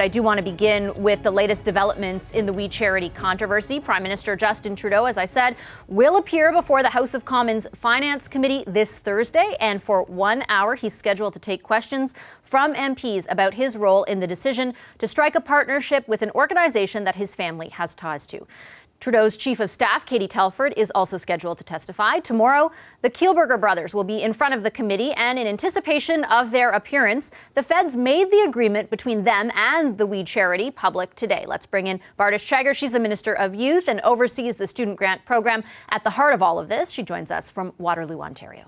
I do want to begin with the latest developments in the We Charity controversy. Prime Minister Justin Trudeau, as I said, will appear before the House of Commons Finance Committee this Thursday, and for 1 hour he's scheduled to take questions from MPs about his role in the decision to strike a partnership with an organization that his family has ties to. Trudeau's Chief of Staff, Katie Telford, is also scheduled to testify. Tomorrow, the Kielburger brothers will be in front of the committee, and in anticipation of their appearance, the feds made the agreement between them and the We Charity public today. Let's bring in Bardish Chagger. She's the Minister of Youth and oversees the student grant program at the heart of all of this. She joins us from Waterloo, Ontario.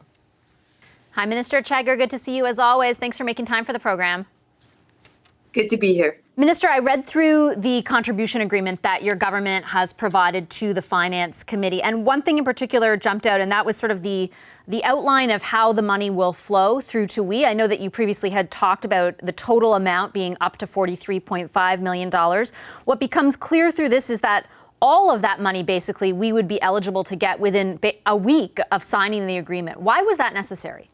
Hi, Minister Chagger. Good to see you as always. Thanks for making time for the program. Good to be here. Minister, I read through the contribution agreement that your government has provided to the Finance Committee, and one thing in particular jumped out, and that was sort of the outline of how the money will flow through to We. I know that you previously had talked about the total amount being up to $43.5 million. What becomes clear through this is that all of that money, basically, we would be eligible to get within a week of signing the agreement. Why was that necessary?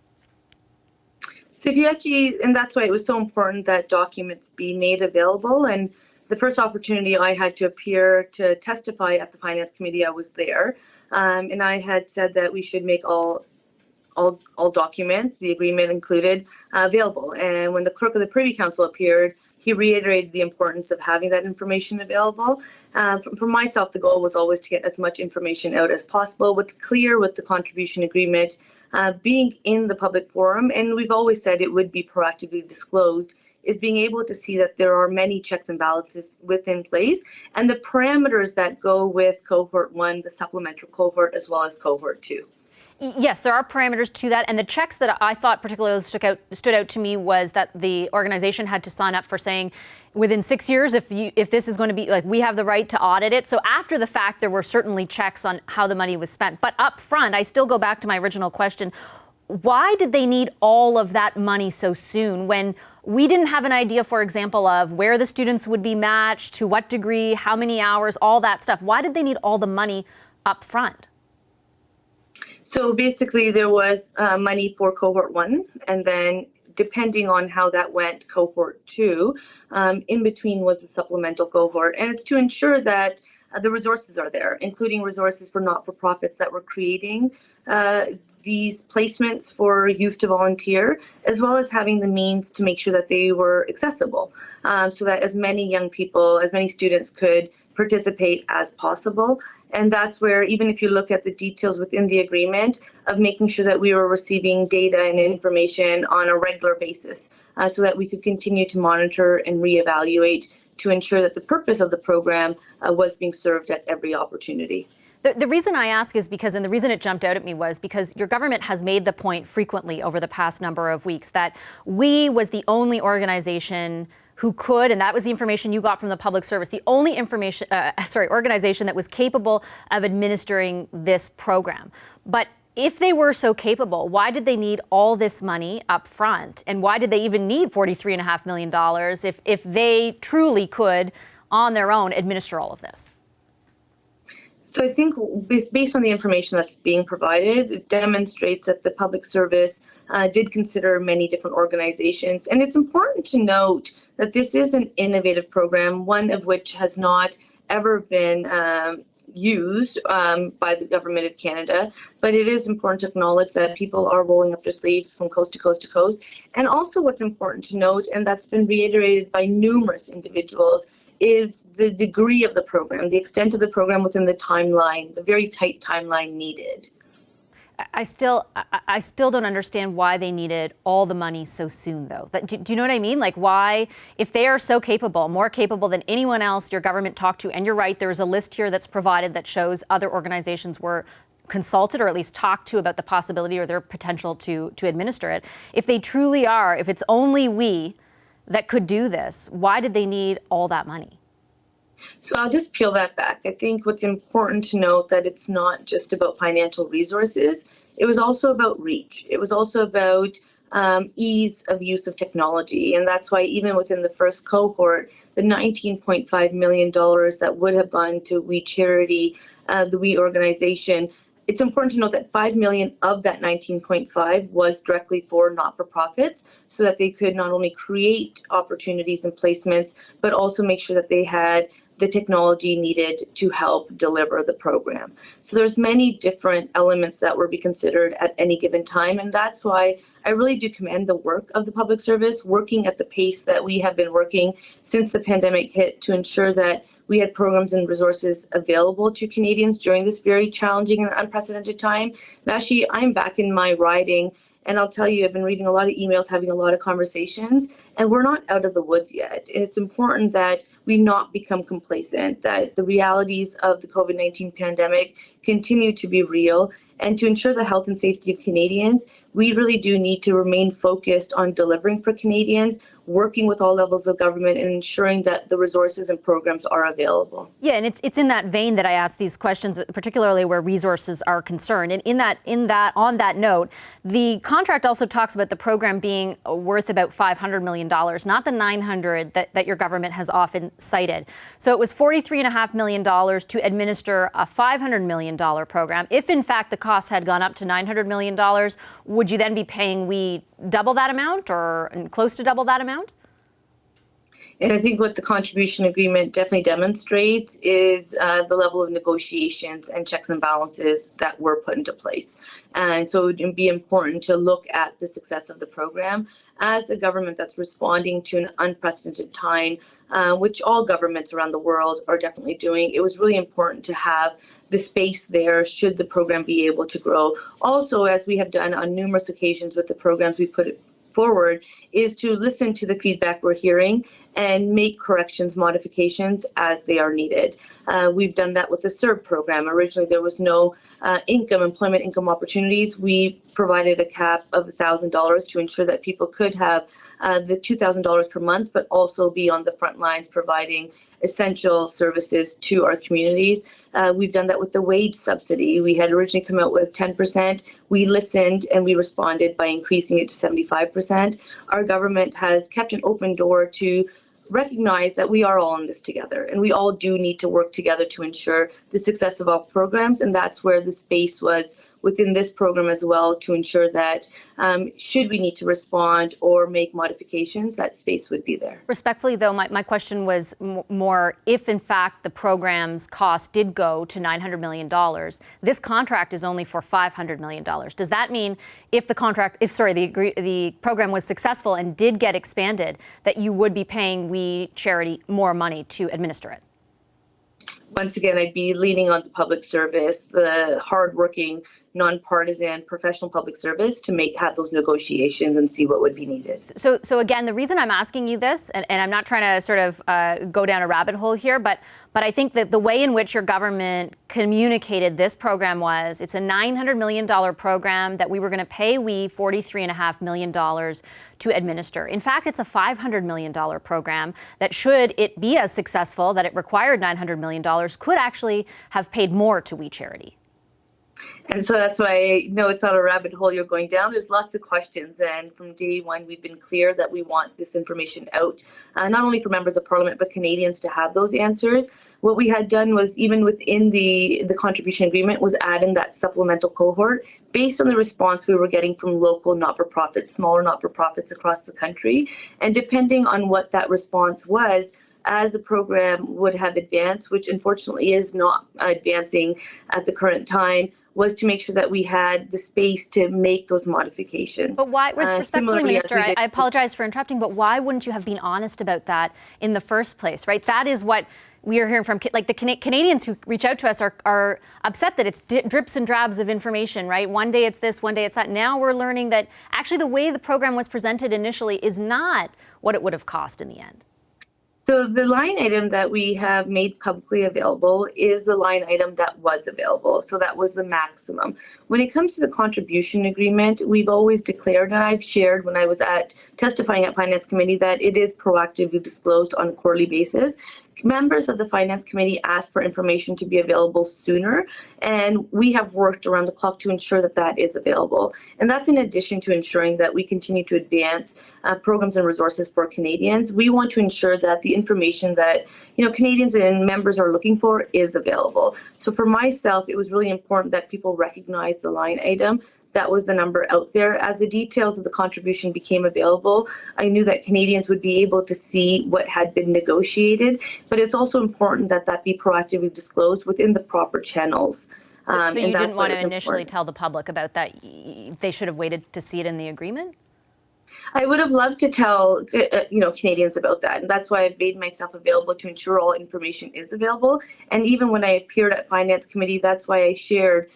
So if you actually, and that's why it was so important that documents be made available. And the first opportunity I had to appear to testify at the Finance Committee, I was there. And I had said that we should make all documents, the agreement included, available. And when the Clerk of the Privy Council appeared, he reiterated the importance of having that information available. For myself, the goal was always to get as much information out as possible. What's clear with the contribution agreement being in the public forum, and we've always said it would be proactively disclosed, is being able to see that there are many checks and balances within place and the parameters that go with cohort 1, the supplementary cohort, as well as cohort 2. Yes, there are parameters to that. And the checks that I thought particularly stood out to me was that the organization had to sign up for saying within 6 years, if this is going to be, like, we have the right to audit it. So after the fact, there were certainly checks on how the money was spent. But up front, I still go back to my original question. Why did they need all of that money so soon when we didn't have an idea, for example, of where the students would be matched, to what degree, how many hours, all that stuff? Why did they need all the money up front? So basically there was money for cohort 1, and then depending on how that went, cohort 2, in between was a supplemental cohort. And it's to ensure that the resources are there, including resources for not-for-profits that were creating these placements for youth to volunteer, as well as having the means to make sure that they were accessible, so that as many young people, as many students could participate as possible. And that's where, even if you look at the details within the agreement, of making sure that we were receiving data and information on a regular basis, so that we could continue to monitor and reevaluate to ensure that the purpose of the program was being served at every opportunity. The reason I ask is because, and the reason it jumped out at me was because your government has made the point frequently over the past number of weeks that We was the only organization who could, and that was the information you got from the public service, the only organization that was capable of administering this program. But if they were so capable, why did they need all this money up front? And why did they even need $43.5 million if they truly could, on their own, administer all of this? So I think based on the information that's being provided, it demonstrates that the public service did consider many different organizations. And it's important to note that this is an innovative program, one of which has not ever been used by the Government of Canada. But it is important to acknowledge that people are rolling up their sleeves from coast to coast to coast. And also what's important to note, and that's been reiterated by numerous individuals, is the degree of the program, the extent of the program within the timeline, the very tight timeline needed. I still don't understand why they needed all the money so soon, though. Do you know what I mean? Like, why, if they are so capable, more capable than anyone else your government talked to, and you're right, there's a list here that's provided that shows other organizations were consulted or at least talked to about the possibility or their potential to administer it. If they truly are, if it's only We that could do this, why did they need all that money? So I'll just peel that back. I think what's important to note that it's not just about financial resources. It was also about reach. It was also about ease of use of technology. And that's why even within the first cohort, the $19.5 million that would have gone to We Charity, the We organization, It's important to note that $5 million of that 19.5 was directly for not-for-profits, so that they could not only create opportunities and placements, but also make sure that they had the technology needed to help deliver the program. So there's many different elements that will be considered at any given time, and that's why I really do commend the work of the public service, working at the pace that we have been working since the pandemic hit to ensure that we had programs and resources available to Canadians during this very challenging and unprecedented time. Actually, I'm back in my riding, and I'll tell you, I've been reading a lot of emails, having a lot of conversations, and we're not out of the woods yet. And it's important that we not become complacent, that the realities of the COVID-19 pandemic continue to be real. And to ensure the health and safety of Canadians, we really do need to remain focused on delivering for Canadians, working with all levels of government and ensuring that the resources and programs are available. Yeah, and it's in that vein that I ask these questions, particularly where resources are concerned. And on that note, the contract also talks about the program being worth about $500 million, not the $900 that your government has often cited. So it was $43.5 million to administer a $500 million program. If in fact the costs had gone up to $900 million, would you then be paying double that amount or close to double that amount? And I think what the contribution agreement definitely demonstrates is the level of negotiations and checks and balances that were put into place. And so it would be important to look at the success of the program as a government that's responding to an unprecedented time, which all governments around the world are definitely doing. It was really important to have the space there should the program be able to grow. Also, as we have done on numerous occasions with the programs we put forward, is to listen to the feedback we're hearing and make corrections, modifications as they are needed. We've done that with the CERB program. Originally, there was no employment income opportunities. We provided a cap of $1,000 to ensure that people could have the $2,000 per month, but also be on the front lines providing essential services to our communities. We've done that with the wage subsidy. We had originally come out with 10%. We listened and we responded by increasing it to 75%. Our government has kept an open door to recognize that we are all in this together, and we all do need to work together to ensure the success of our programs. And that's where the space was within this program as well, to ensure that should we need to respond or make modifications, that space would be there. Respectfully, though, my question was more if, in fact, the program's cost did go to $900 million, this contract is only for $500 million. Does that mean if the program was successful and did get expanded, that you would be paying We Charity more money to administer it? Once again, I'd be leaning on the public service, the hardworking, nonpartisan, professional public service to have those negotiations and see what would be needed. So again, the reason I'm asking you this, and I'm not trying to sort of go down a rabbit hole here, but I think that the way in which your government communicated this program was, it's a $900 million program that we were going to pay $43.5 million to administer. In fact, it's a $500 million program that, should it be as successful that it required $900 million, could actually have paid more to We Charity. And so that's why I know it's not a rabbit hole you're going down. There's lots of questions. And from day one, we've been clear that we want this information out, not only for members of Parliament, but Canadians to have those answers. What we had done was, even within the contribution agreement, was add in that supplemental cohort based on the response we were getting from local not-for-profits, smaller not-for-profits across the country. And depending on what that response was, as the program would have advanced, which unfortunately is not advancing at the current time, was to make sure that we had the space to make those modifications. But why, respectfully, Minister, I apologize for interrupting, but why wouldn't you have been honest about that in the first place, right? That is what we are hearing from, like, the Canadians who reach out to us are upset that it's drips and drabs of information, right? One day it's this, one day it's that. Now we're learning that actually the way the program was presented initially is not what it would have cost in the end. So the line item that we have made publicly available is the line item that was available. So that was the maximum. When it comes to the contribution agreement, we've always declared, and I've shared when I was testifying at Finance Committee, that it is proactively disclosed on a quarterly basis. members of the Finance Committee asked for information to be available sooner, and we have worked around the clock to ensure that that is available. And that's in addition to ensuring that we continue to advance programs and resources for Canadians. We want to ensure that the information that Canadians and members are looking for is available. So for myself, it was really important that people recognize the line item. That was the number out there. As the details of the contribution became available, I knew that Canadians would be able to see what had been negotiated, but it's also important that that be proactively disclosed within the proper channels. So you didn't want to initially tell the public about that? They should have waited to see it in the agreement? I would have loved to tell Canadians about that, and that's why I've made myself available to ensure all information is available. And even when I appeared at Finance Committee, that's why I shared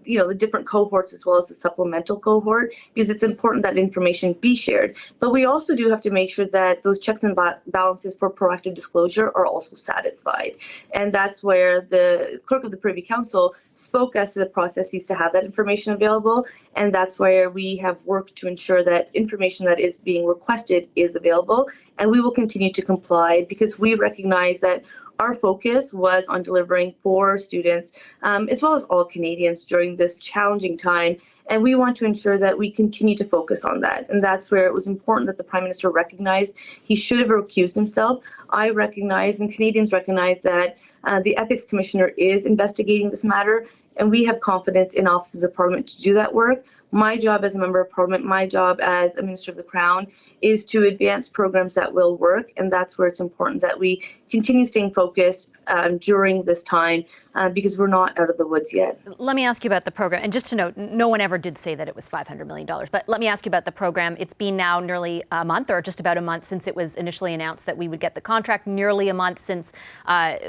the different cohorts as well as the supplemental cohort, because it's important that information be shared. But we also do have to make sure that those checks and balances for proactive disclosure are also satisfied. And that's where the clerk of the Privy Council spoke as to the processes to have that information available. And that's where we have worked to ensure that information that is being requested is available. And we will continue to comply because we recognize that our focus was on delivering for students as well as all Canadians during this challenging time. And we want to ensure that we continue to focus on that. And that's where it was important that the Prime Minister recognized he should have recused himself. I recognize and Canadians recognize that the Ethics Commissioner is investigating this matter, and we have confidence in offices of Parliament to do that work. My job as a member of Parliament, my job as a Minister of the Crown is to advance programs that will work, and that's where it's important that we continue staying focused during this time because we're not out of the woods yet. Let me ask you about the program. And just to note, no one ever did say that it was $500 million. But let me ask you about the program. It's been now nearly a month, or just about a month, since it was initially announced that we would get the contract, nearly a month since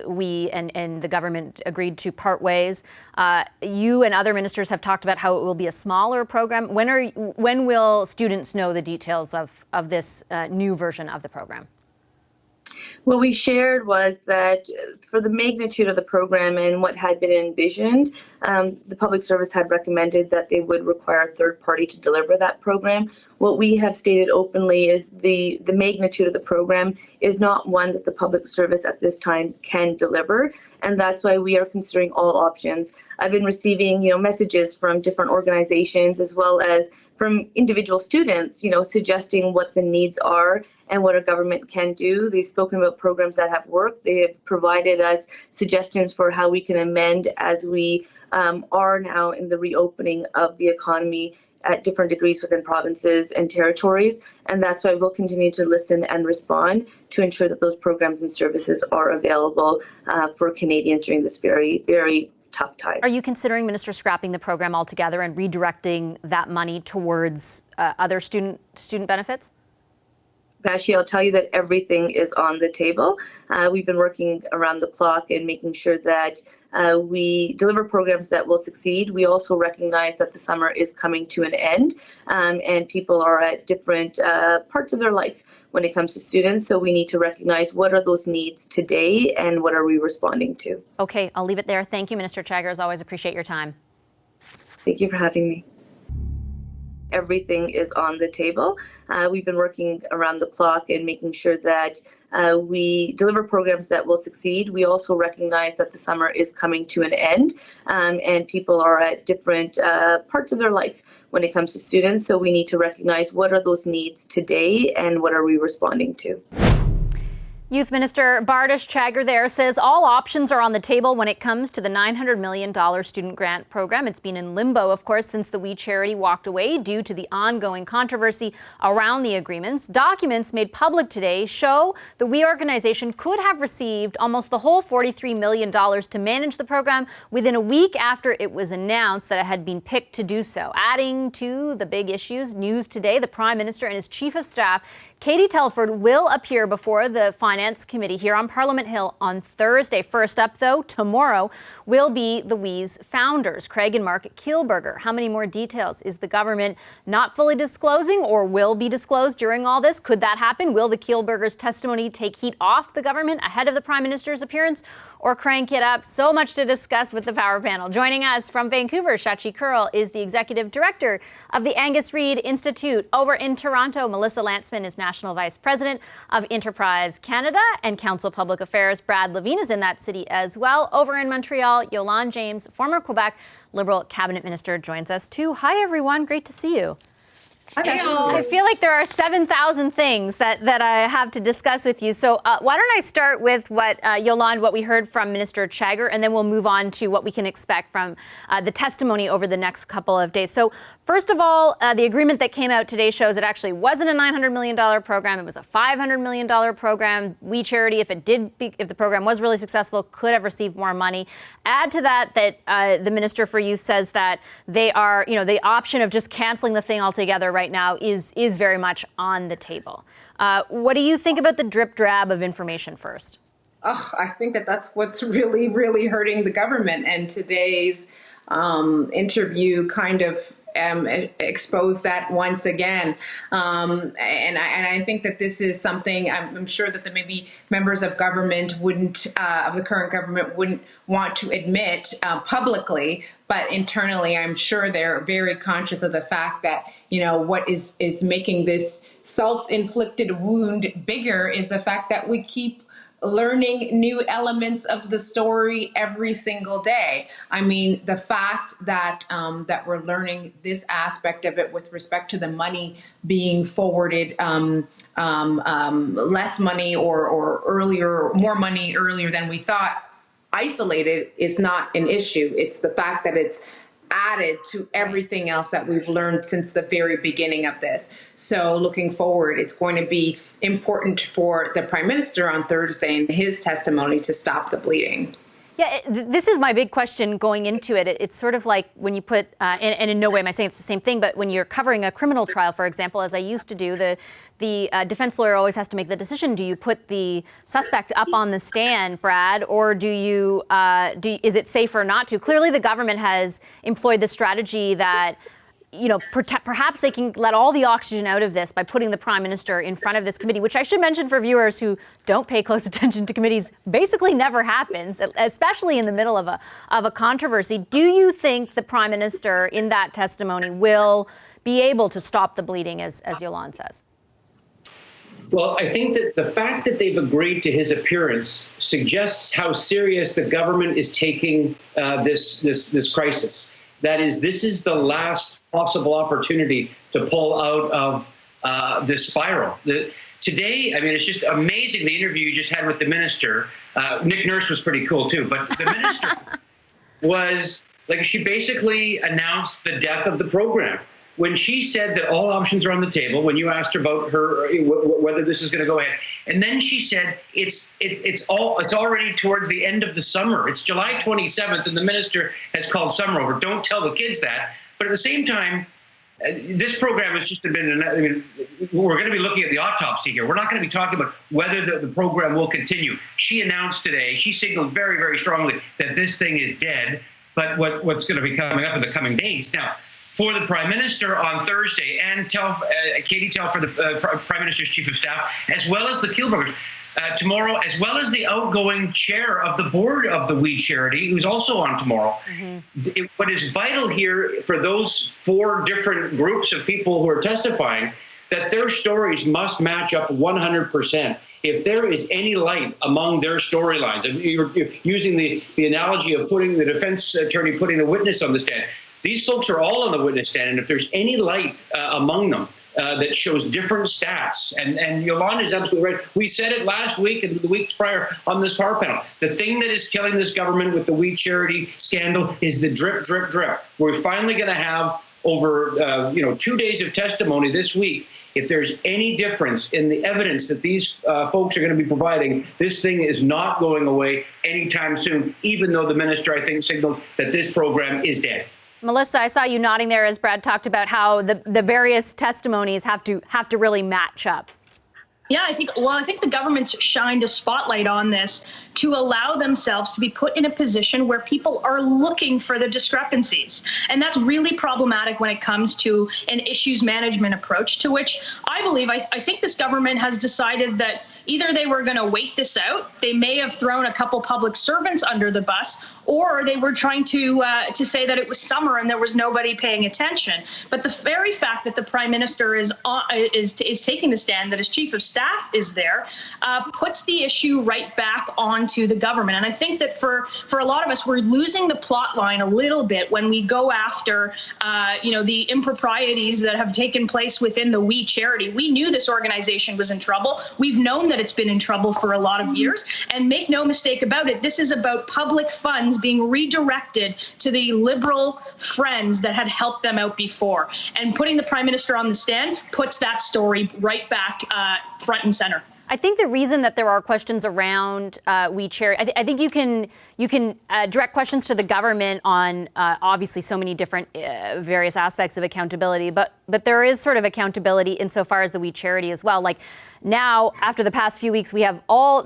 we and the government agreed to part ways. You and other ministers have talked about how it will be a smaller program. When will students know the details of this new version of the program? What we shared was that for the magnitude of the program and what had been envisioned, the Public Service had recommended that they would require a third party to deliver that program. What we have stated openly is the magnitude of the program is not one that the Public Service at this time can deliver, and that's why we are considering all options. I've been receiving, messages from different organizations as well as from individual students, suggesting what the needs are and what our government can do. They've spoken about programs that have worked. They have provided us suggestions for how we can amend as we are now in the reopening of the economy at different degrees within provinces and territories. And that's why we'll continue to listen and respond to ensure that those programs and services are available for Canadians during this very, very tough time. Are you considering, Minister, scrapping the program altogether and redirecting that money towards other student benefits? Vashi, I'll tell you that everything is on the table. We've been working around the clock and making sure that we deliver programs that will succeed. We also recognize that the summer is coming to an end and people are at different parts of their life when it comes to students. So we need to recognize what are those needs today and what are we responding to. Okay, I'll leave it there. Thank you, Minister Chagger. As always, appreciate your time. Thank you for having me. Everything is on the table. We've been working around the clock and making sure that we deliver programs that will succeed. We also recognize that the summer is coming to an end and people are at different parts of their life when it comes to students. So we need to recognize what are those needs today and what are we responding to. Youth Minister Bardish Chagger there says all options are on the table when it comes to the $900 million student grant program. It's been in limbo, of course, since the We Charity walked away due to the ongoing controversy around the agreements. Documents made public today show the We organization could have received almost the whole $43 million to manage the program within a week after it was announced that it had been picked to do so. Adding to the big issues, news today, the Prime Minister and his Chief of Staff, Katie Telford, will appear before the Finance Committee here on Parliament Hill on Thursday. First up, though, tomorrow will be the We's founders, Craig and Mark Kielburger. How many more details is the government not fully disclosing or will be disclosed during all this? Could that happen? Will the Kielburgers' testimony take heat off the government ahead of the Prime Minister's appearance or crank it up? So much to discuss with the Power Panel. Joining us from Vancouver, Shachi Kurl is the Executive Director of the Angus Reid Institute. Over in Toronto, Melissa Lantzman is now National Vice President of Enterprise Canada and Council Public Affairs. Brad Levine is in that city as well. Over in Montreal, Yolande James, former Quebec Liberal Cabinet Minister, joins us too. Hi, everyone. Great to see you. I feel like there are 7,000 things that I have to discuss with you. So why don't I start with Yolande, what we heard from Minister Chagger, and then we'll move on to what we can expect from the testimony over the next couple of days. So first of all, the agreement that came out today shows it actually wasn't a $900 million program. It was a $500 million program. We Charity, if the program was really successful, could have received more money. Add to that the Minister for Youth says that they are, the option of just canceling the thing altogether right now is very much on the table. What do you think about the drip drab of information first? Oh, I think that's what's really, really hurting the government. And today's interview kind of exposed that once again. And I think that this is something I'm sure that maybe members of government of the current government wouldn't want to admit publicly, but internally, I'm sure they're very conscious of the fact that, what is making this self-inflicted wound bigger is the fact that we keep learning new elements of the story every single day. I mean, the fact that that we're learning this aspect of it with respect to the money being forwarded, less money or earlier, more money earlier than we thought, isolated is not an issue. It's the fact that it's added to everything else that we've learned since the very beginning of this. So looking forward, it's going to be important for the Prime Minister on Thursday in his testimony to stop the bleeding. Yeah, this is my big question going into it. It's sort of like when you put, and in no way am I saying it's the same thing, but when you're covering a criminal trial, for example, as I used to do, the defense lawyer always has to make the decision. Do you put the suspect up on the stand, Brad, or is it safer not to? Clearly, the government has employed the strategy that, perhaps they can let all the oxygen out of this by putting the Prime Minister in front of this committee, which I should mention for viewers who don't pay close attention to committees, basically never happens, especially in the middle of a controversy. Do you think the Prime Minister in that testimony will be able to stop the bleeding, as Yolande says? Well, I think that the fact that they've agreed to his appearance suggests how serious the government is taking this crisis. That is, this is the last possible opportunity to pull out of this spiral. Today, I mean, it's just amazing, the interview you just had with the minister. Nick Nurse was pretty cool, too. But the minister was, she basically announced the death of the program. When she said that all options are on the table, when you asked her about whether this is going to go ahead, and then she said it's already towards the end of the summer. It's July 27th, and the minister has called summer over. Don't tell the kids that. But at the same time, this program has just been. I mean, we're going to be looking at the autopsy here. We're not going to be talking about whether the program will continue. She announced today. She signaled very, very strongly that this thing is dead. But what's going to be coming up in the coming days now? For the Prime Minister on Thursday, and Katie Telford, the Prime Minister's Chief of Staff, as well as the Kilburgers tomorrow, as well as the outgoing chair of the board of the We Charity, who's also on tomorrow. Mm-hmm. What is vital here for those four different groups of people who are testifying, that their stories must match up 100%. If there is any light among their storylines, and you're using the analogy of putting the defense attorney putting the witness on the stand, these folks are all on the witness stand, and if there's any light among them that shows different stats, and Yolande is absolutely right. We said it last week and the weeks prior on this power panel. The thing that is killing this government with the We Charity scandal is the drip, drip, drip. We're finally going to have over 2 days of testimony this week. If there's any difference in the evidence that these folks are going to be providing, this thing is not going away anytime soon, even though the minister, I think, signaled that this program is dead. Melissa, I saw you nodding there as Brad talked about how the various testimonies have to really match up. Yeah, I think the government's shined a spotlight on this to allow themselves to be put in a position where people are looking for the discrepancies. And that's really problematic when it comes to an issues management approach, to which I believe, I think this government has decided that Either they were going to wait this out, they may have thrown a couple public servants under the bus, or they were trying to say that it was summer and there was nobody paying attention. But the very fact that the Prime Minister is taking the stand, that his Chief of Staff is there, puts the issue right back onto the government. And I think that for a lot of us, we're losing the plot line a little bit when we go after, the improprieties that have taken place within the We Charity. We knew this organization was in trouble. We've known that it's been in trouble for a lot of years. And make no mistake about it, this is about public funds being redirected to the Liberal friends that had helped them out before. And putting the Prime Minister on the stand puts that story right back front and center. I think the reason that there are questions around We Charity, I think you can direct questions to the government on obviously so many different various aspects of accountability, but there is sort of accountability insofar as the We Charity as well. Like now, after the past few weeks, we have all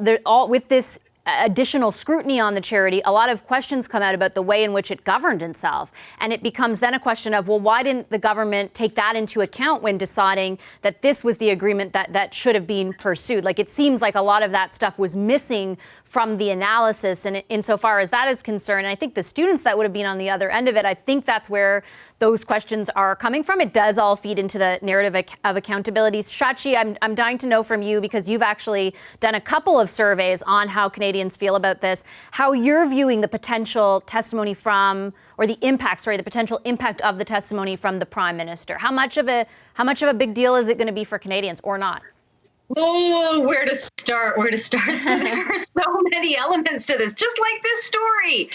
with this additional scrutiny on the charity, a lot of questions come out about the way in which it governed itself. And it becomes then a question of, well, why didn't the government take that into account when deciding that this was the agreement that should have been pursued? Like, it seems like a lot of that stuff was missing from the analysis. And insofar as that is concerned, and I think the students that would have been on the other end of it, I think that's where those questions are coming from. It does all feed into the narrative of accountability. Shachi, I'm dying to know from you, because you've actually done a couple of surveys on how Canadians feel about this, how you're viewing the potential testimony from, or the potential impact of the testimony from the Prime Minister. How much of a big deal is it going to be for Canadians, or not? Oh, where to start? So there are so many elements to this, just like this story.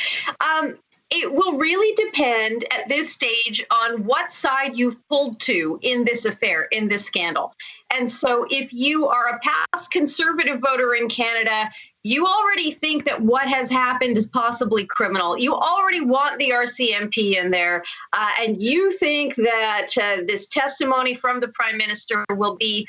It will really depend at this stage on what side you've pulled to in this affair, in this scandal. And so if you are a past Conservative voter in Canada, you already think that what has happened is possibly criminal. You already want the RCMP in there, and you think that this testimony from the Prime Minister will be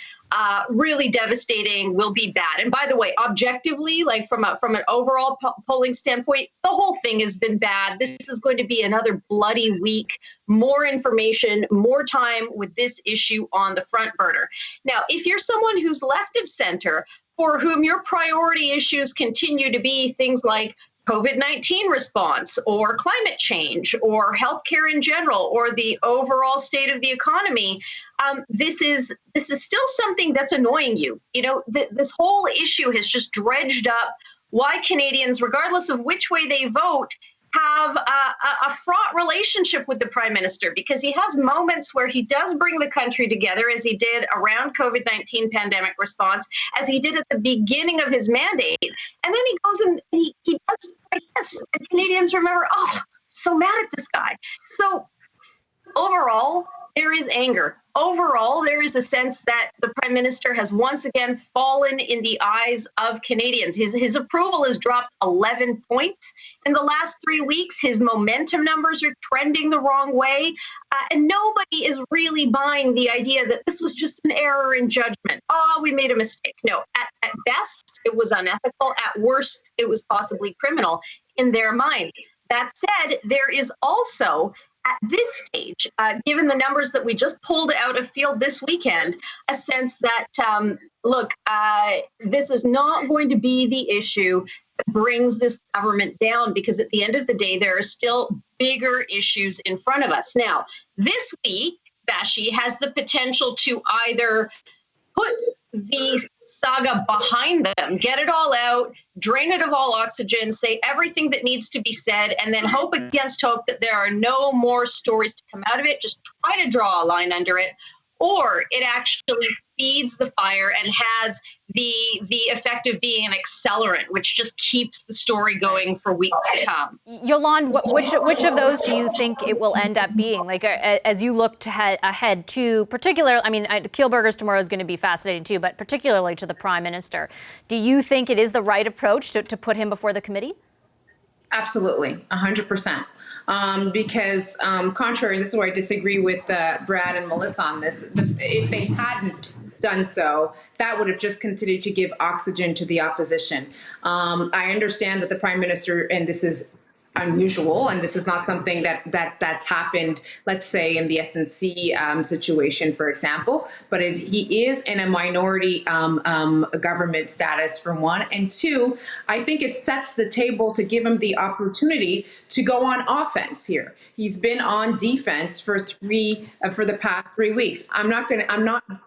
really devastating, will be bad. And by the way, objectively, like from an overall polling standpoint, the whole thing has been bad. This is going to be another bloody week, more information, more time with this issue on the front burner. Now, if you're someone who's left of center, for whom your priority issues continue to be things like COVID-19 response or climate change or healthcare in general or the overall state of the economy, this is still something that's annoying you. You know, this whole issue has just dredged up why Canadians, regardless of which way they vote, have a fraught relationship with the Prime Minister, because he has moments where he does bring the country together, as he did around COVID-19 pandemic response, as he did at the beginning of his mandate. And then he goes and he does like this. And Canadians remember, oh, so mad at this guy. So overall, there is anger. Overall, there is a sense that the Prime Minister has once again fallen in the eyes of Canadians. His approval has dropped 11 points in the last 3 weeks. His momentum numbers are trending the wrong way. And nobody is really buying the idea that this was just an error in judgment. Oh, we made a mistake. No, at best, it was unethical. At worst, it was possibly criminal in their minds. That said, there is also, at this stage, given the numbers that we just pulled out of field this weekend, a sense that, this is not going to be the issue that brings this government down, because at the end of the day, there are still bigger issues in front of us. Now, this week, Bashi has the potential to either put the saga behind them, get it all out, drain it of all oxygen, say everything that needs to be said, and then hope against hope that there are no more stories to come out of it. Just try to draw a line under it. Or it actually feeds the fire and has the effect of being an accelerant, which just keeps the story going for weeks to come. Yolande, which of those do you think it will end up being? Like, as you look ahead to particular, I mean, Kielburger's tomorrow is going to be fascinating too, but particularly to the Prime Minister. Do you think it is the right approach to put him before the committee? Absolutely, 100%. Because contrary, this is where I disagree with Brad and Melissa on this. If they hadn't done so, that would have just continued to give oxygen to the opposition. I understand that the Prime Minister, and this is unusual, and this is not something that's happened, let's say, in the SNC situation, for example. But he is in a minority government status, for one, and two, I think it sets the table to give him the opportunity to go on offense here. He's been on defense for the past 3 weeks. I'm not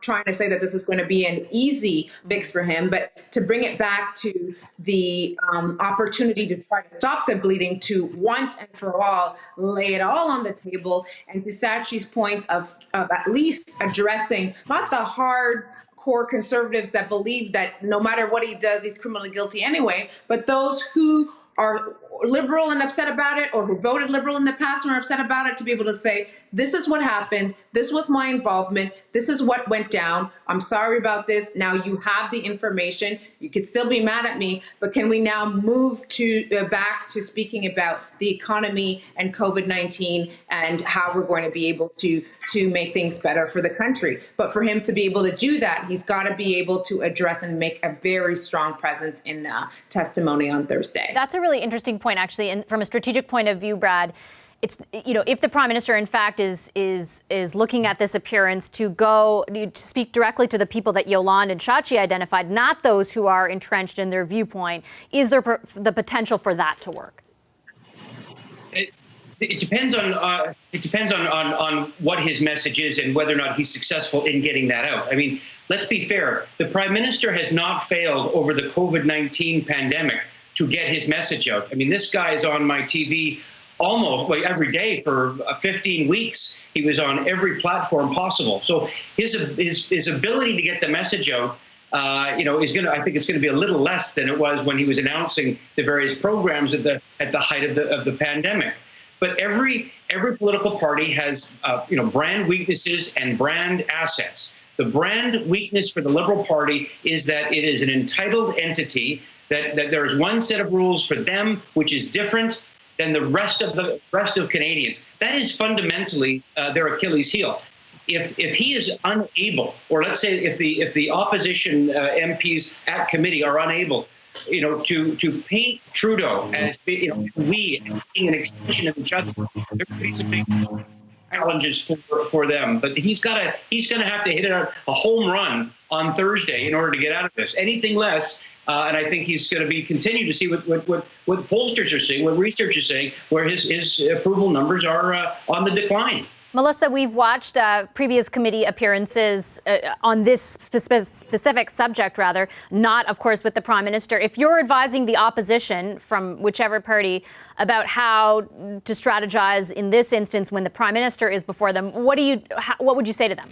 trying to say that this is going to be an easy fix for him, but to bring it back to the opportunity to try to stop the bleeding, to once and for all lay it all on the table, and to Sachi's point of at least addressing not the hardcore conservatives that believe that no matter what he does, he's criminally guilty anyway, but those who are liberal and upset about it, or who voted liberal in the past and are upset about it, to be able to say, this is what happened, this was my involvement, this is what went down, I'm sorry about this, now you have the information, you could still be mad at me, but can we now move to back to speaking about the economy and COVID-19 and how we're going to be able to make things better for the country. But for him to be able to do that, he's got to be able to address and make a very strong presence in testimony on Thursday. That's a really interesting point, actually, and from a strategic point of view, Brad. It's, if the Prime Minister, in fact, is looking at this appearance to speak directly to the people that Yolande and Sachi identified, not those who are entrenched in their viewpoint, is there the potential for that to work? It depends on what his message is and whether or not he's successful in getting that out. I mean, let's be fair. The Prime Minister has not failed over the COVID-19 pandemic to get his message out. I mean, this guy is on my TV almost every day for 15 weeks. He was on every platform possible. So his ability to get the message out, is going to. I think it's going to be a little less than it was when he was announcing the various programs at the height of the pandemic. But every political party has brand weaknesses and brand assets. The brand weakness for the Liberal Party is that it is an entitled entity, that there is one set of rules for them which is different than the rest of Canadians. That is fundamentally their Achilles heel. If he is unable, or let's say if the opposition MPs at committee are unable, to paint Trudeau as being an extension of the justice, there could be some big challenges for them. But he's gonna have to hit a home run on Thursday in order to get out of this. Anything less. And I think he's going to continue to see what pollsters are seeing, what research is saying, where his approval numbers are on the decline. Melissa, we've watched previous committee appearances on this specific subject, not, of course, with the Prime Minister. If you're advising the opposition from whichever party about how to strategize in this instance when the Prime Minister is before them, what would you say to them?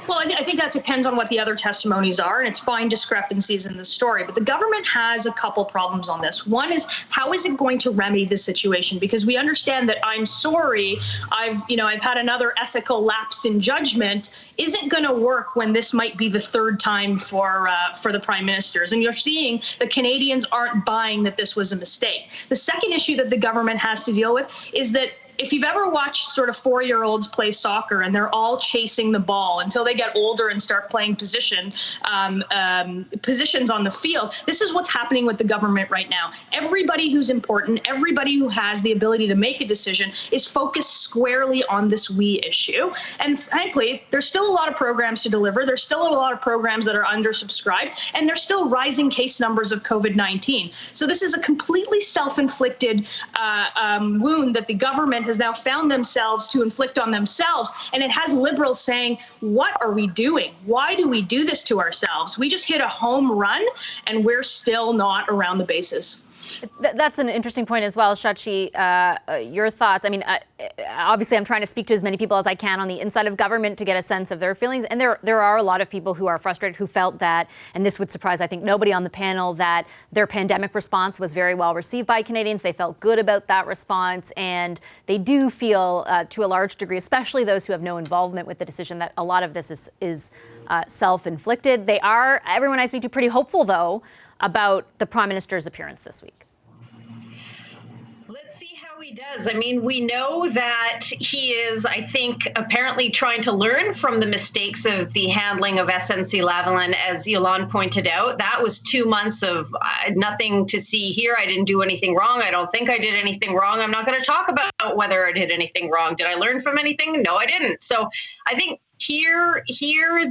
Well, I think that depends on what the other testimonies are, and it's fine discrepancies in the story. But the government has a couple problems on this. One is, how is it going to remedy the situation? Because we understand that I'm sorry, I've had another ethical lapse in judgment isn't going to work when this might be the third time for the Prime Ministers. And you're seeing the Canadians aren't buying that this was a mistake. The second issue that the government has to deal with is that if you've ever watched sort of 4-year-olds play soccer and they're all chasing the ball until they get older and start playing positions on the field, this is what's happening with the government right now. Everybody who's important, everybody who has the ability to make a decision is focused squarely on this we issue. And frankly, there's still a lot of programs to deliver. There's still a lot of programs that are undersubscribed, and there's still rising case numbers of COVID-19. So this is a completely self-inflicted wound that the government has now found themselves to inflict on themselves. And it has Liberals saying, what are we doing? Why do we do this to ourselves? We just hit a home run and we're still not around the bases. That's an interesting point as well, Sachi. Your thoughts? I mean, obviously, I'm trying to speak to as many people as I can on the inside of government to get a sense of their feelings. And there are a lot of people who are frustrated, who felt that, and this would surprise, I think, nobody on the panel, that their pandemic response was very well received by Canadians. They felt good about that response. And they do feel, to a large degree, especially those who have no involvement with the decision, that a lot of this is self-inflicted. They are, everyone I speak to, pretty hopeful, though, about the Prime Minister's appearance this week. Let's see how he He does. I mean, we know that he is, I think, apparently trying to learn from the mistakes of the handling of SNC-Lavalin, as Yolande pointed out. That was 2 months of nothing to see here. I didn't do anything wrong. I don't think I did anything wrong. I'm not going to talk about whether I did anything wrong. Did I learn from anything? No, I didn't. So I think here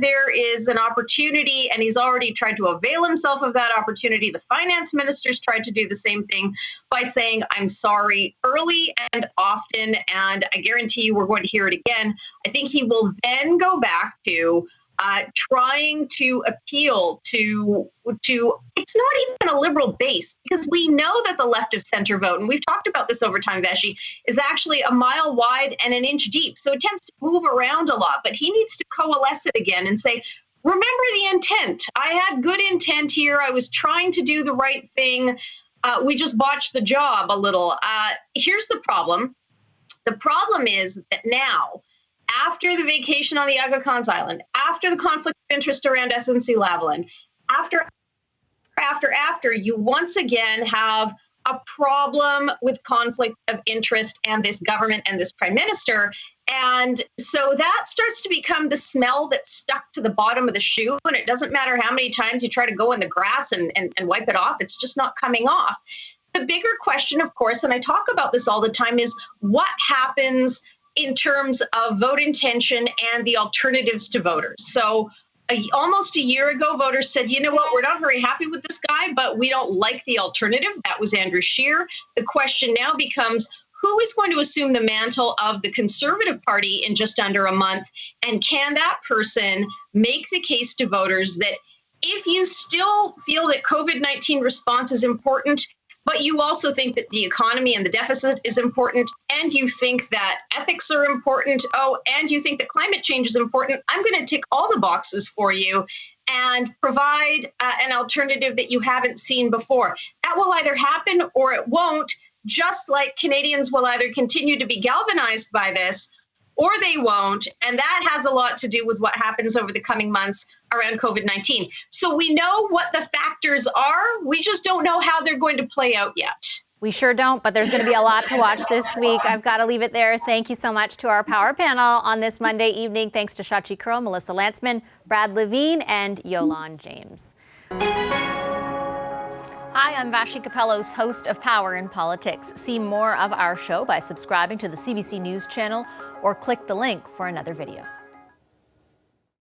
there is an opportunity, and he's already tried to avail himself of that opportunity. The finance minister's tried to do the same thing by saying, I'm sorry, early and often, and I guarantee you we're going to hear it again. I think he will then go back to trying to appeal to it's not even a liberal base, because we know that the left of center vote, and we've talked about this over time, Veshi, is actually a mile wide and an inch deep. So it tends to move around a lot, but he needs to coalesce it again and say, remember the intent. I had good intent here. I was trying to do the right thing. We just botched the job a little. Here's the problem. The problem is that now, after the vacation on the Aga Khan's Island, after the conflict of interest around SNC-Lavalin, after, you once again have a problem with conflict of interest and this government and this prime minister. And so that starts to become the smell that's stuck to the bottom of the shoe. And it doesn't matter how many times you try to go in the grass and wipe it off, it's just not coming off. The bigger question, of course, and I talk about this all the time, is what happens in terms of vote intention and the alternatives to voters. So almost a year ago, voters said, you know what, we're not very happy with this guy, but we don't like the alternative. That was Andrew Scheer. The question now becomes, who is going to assume the mantle of the Conservative Party in just under a month? And can that person make the case to voters that if you still feel that COVID-19 response is important, but you also think that the economy and the deficit is important, and you think that ethics are important, and you think that climate change is important, I'm going to tick all the boxes for you and provide an alternative that you haven't seen before. That will either happen or it won't, just like Canadians will either continue to be galvanized by this or they won't. And that has a lot to do with what happens over the coming months around COVID-19. So we know what the factors are. We just don't know how they're going to play out yet. We sure don't, but there's going to be a lot to watch this week. I've got to leave it there. Thank you so much to our power panel on this Monday evening. Thanks to Shachi Kurl, Melissa Lantzman, Brad Levine, and Yolande James. Hi, I'm Vashi Capellos, host of Power in Politics. See more of our show by subscribing to the CBC News channel or click the link for another video.